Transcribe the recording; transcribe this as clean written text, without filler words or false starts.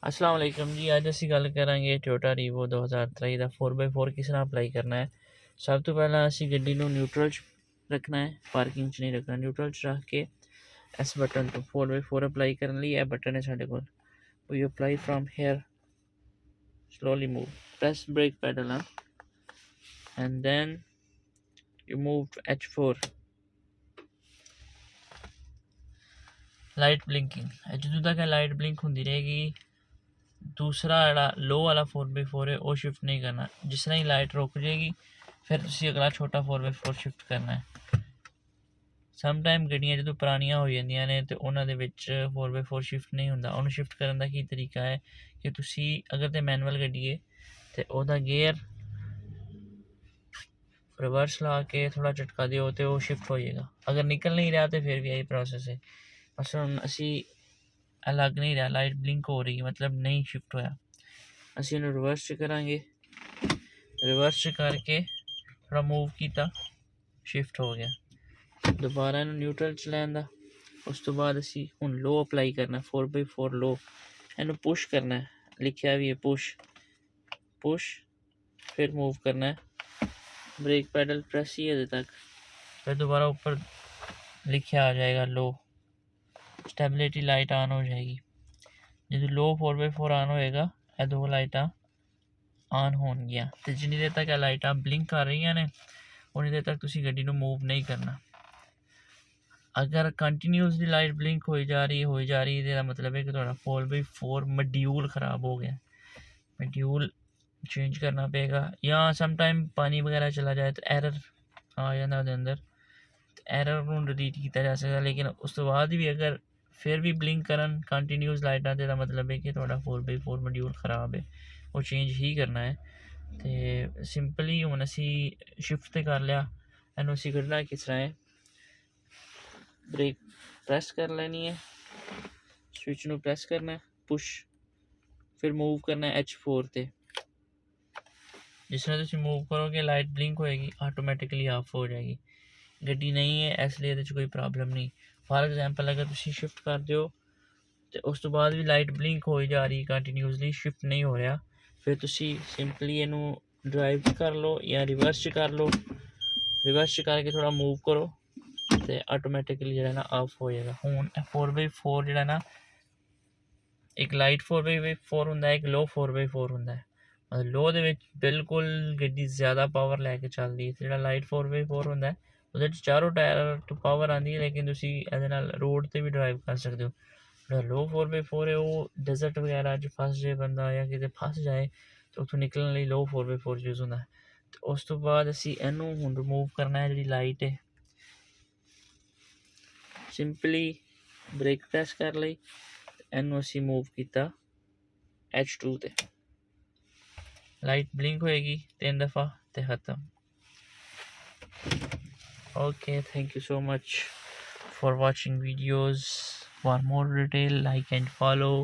अस्सलाम वालेकुम जी। अज असीं गल करांगे टोयोटा रीवो 2023 ਦਾ 4x4 किस तरह अप्लाई करना है। सब तो पहला असीं गड्डी नूं न्यूट्रल च रखना है, पार्किंग च नहीं रखना। न्यूट्रल च रख के इस बटन तो 4x4 अप्लाई करने लिए यह बटन है साडे कोल। We apply from here, slowly move, press brake pedal and then you move to H4, light blinking. ਜਦੋਂ तक लाइट ब्लिंक ਹੁੰਦੀ रहेगी दूसरा ਜਿਹੜਾ लो वाला 4x4 है वो शिफ्ट नहीं करना। जिस तरह ही लाइट रुक जाएगी फिर ਤੁਸੀਂ ਅਗਲਾ ਛੋਟਾ 4x4 ਸ਼ਿਫਟ ਕਰਨਾ ਹੈ। ਸਮ ਟਾਈਮ ਗੱਡੀਆਂ ਜਦੋਂ ਪੁਰਾਣੀਆਂ ਹੋ ਜਾਂਦੀਆਂ ਨੇ ਤੇ ਉਹਨਾਂ ਦੇ ਵਿੱਚ 4x4 ਸ਼ਿਫਟ ਨਹੀਂ ਹੁੰਦਾ। ਉਹਨੂੰ ਸ਼ਿਫਟ ਕਰਨ ਦਾ ਕੀ ਤਰੀਕਾ ਹੈ ਕਿ ਤੁਸੀਂ ਅਗਰ ਤੇ ਮੈਨੂਅਲ ਗੱਡੀ ਹੈ ਤੇ ਉਹਦਾ ਗੇਅਰ ਰਿਵਰਸ ਲਾ ਕੇ ਥੋੜਾ ਝਟਕਾ ਦਿਓ ਤੇ ਉਹ ਸ਼ਿਫਟ ਹੋ ਜਾਏਗਾ। ਅਗਰ ਨਿਕਲ ਨਹੀਂ ਰਿਹਾ ਤੇ ਫਿਰ ਵੀ ਇਹੀ ਪ੍ਰੋਸੈਸ ਹੈ। ਮਸਲਨ ਅਸੀਂ ਲੱਗ ਨਹੀਂ ਰਿਹਾ, ਲਾਈਟ ਬਲਿੰਕ ਹੋ ਰਹੀ मतलब नहीं शिफ्ट होया, ਅਸੀਂ ਇਹਨੂੰ ਰਿਵਰਸ 'ਚ ਕਰਾਂਗੇ। ਰਿਵਰਸ 'ਚ ਕਰਕੇ ਥੋੜਾ मूव ਕੀਤਾ, शिफ्ट हो गया। ਦੁਬਾਰਾ ਇਹਨੂੰ ਨਿਊਟਰਲ 'ਚ ਲੈਣ ਦਾ। ਉਸ ਤੋਂ ਬਾਅਦ ਅਸੀਂ ਹੁਣ ਲੋ ਅਪਲਾਈ ਕਰਨਾ, 4x4 ਲੋ। ਇਹਨੂੰ ਪੁਸ਼ ਕਰਨਾ, ਲਿਖਿਆ ਵੀ ਹੈ पुश, फिर मूव करना है। ब्रेक पैडल प्रेस ही है तक, फिर दोबारा ऊपर लिखा आ जाएगा लो, स्टेबिलिटी लाइट ऑन हो जाएगी। जो लो 4x4 ऑन होएगा ये दो लाइटा ऑन होणगियां ते जिन्नी देर तक लाइटा ब्लिंक कर रही ने उन्नी देर तक तुसी गड्डी नूं मूव नहीं करना। अगर कंटिन्यूसली लाइट ब्लिंक होई जा रही तो मतलब है कि तुहाडा 4x4 मॉड्यूल खराब हो गया। मॉड्यूल चेंज करना पेगा, या सम टाइम पानी वगैरह चला जाए तो एरर आ जाता ਉਹਦੇ अंदर, एरर ਨੂੰ डिलीट किया जा सकता। लेकिन उस तो बाद भी अगर फिर भी ब्लिंक करन कंटिन्यूस लाइटा तो मतलब है कि थोड़ा 4x4 मॉड्यूल खराब है, वो चेंज ही करना है। तो सिंपली हुण असी शिफ्ट तो कर लिया, इन्हूं असी कढ़ना किस तरह है। ब्रेक प्रेस कर लेनी है, स्विच नूं प्रेस करना है, पुश, फिर मूव करना है H4 ते। जिस तरह तुम मूव करोगे लाइट ब्लिंक होएगी, ऑटोमैटिकली ऑफ हो जाएगी। गड्डी नहीं है इसलिए कोई प्रॉब्लम नहीं। फॉर एग्जांपल अगर तुम शिफ्ट कर दो तो उस तो बाद भी लाइट ब्लिंक हो जा रही कंटिन्यूसली, शिफ्ट नहीं हो रहा, फिर तुसी सिंपली इनू ड्राइव कर लो या रिवर्स कर लो। रिवर्स करके थोड़ा मूव करो तो ऑटोमैटिकली जो है ना ऑफ हो जाएगा। हुण 4x4 जो है ना, एक लाइट 4x4 होंदा है, एक लो 4x4 होंदा है। मतलब लो दे विच बिल्कुल गड्डी ज़्यादा पावर लैके चलदी है। जो लाइट 4x4 होंदा है ਉਹਦੇ 'ਚ ਚਾਰੋਂ ਟਾਇਰ ਤੋਂ ਪਾਵਰ ਆਉਂਦੀ ਹੈ, ਲੇਕਿਨ ਤੁਸੀਂ ਇਹਦੇ ਨਾਲ ਰੋਡ 'ਤੇ ਵੀ ਡਰਾਈਵ ਕਰ ਸਕਦੇ ਹੋ। ਜਿਹੜਾ ਲੋ 4x4 ਹੈ ਉਹ ਡੈਜ਼ਰਟ ਵਗੈਰਾ 'ਚ ਫਸ ਜਾਏ ਬੰਦਾ ਜਾਂ ਕਿਤੇ ਫਸ ਜਾਏ ਤਾਂ ਉੱਥੋਂ ਨਿਕਲਣ ਲਈ ਲੋ 4x4 ਯੂਜ਼ ਹੁੰਦਾ ਹੈ। ਅਤੇ ਉਸ ਤੋਂ ਬਾਅਦ ਅਸੀਂ ਇਹਨੂੰ ਹੁਣ ਰਿਮੂਵ ਕਰਨਾ ਹੈ। ਜਿਹੜੀ ਲਾਈਟ ਹੈ ਸਿੰਪਲੀ ਬ੍ਰੇਕ ਪ੍ਰੈਸ ਕਰ ਲਈ, ਇਹਨੂੰ ਅਸੀਂ ਮੂਵ ਕੀਤਾ H2 ਤੇ। ਲਾਈਟ ਬਲਿੰਕ ਹੋਏਗੀ 3 ਦਫਾ ਤੇ ਖਤਮ। Okay, thank you so much for watching videos. For more detail, like and follow.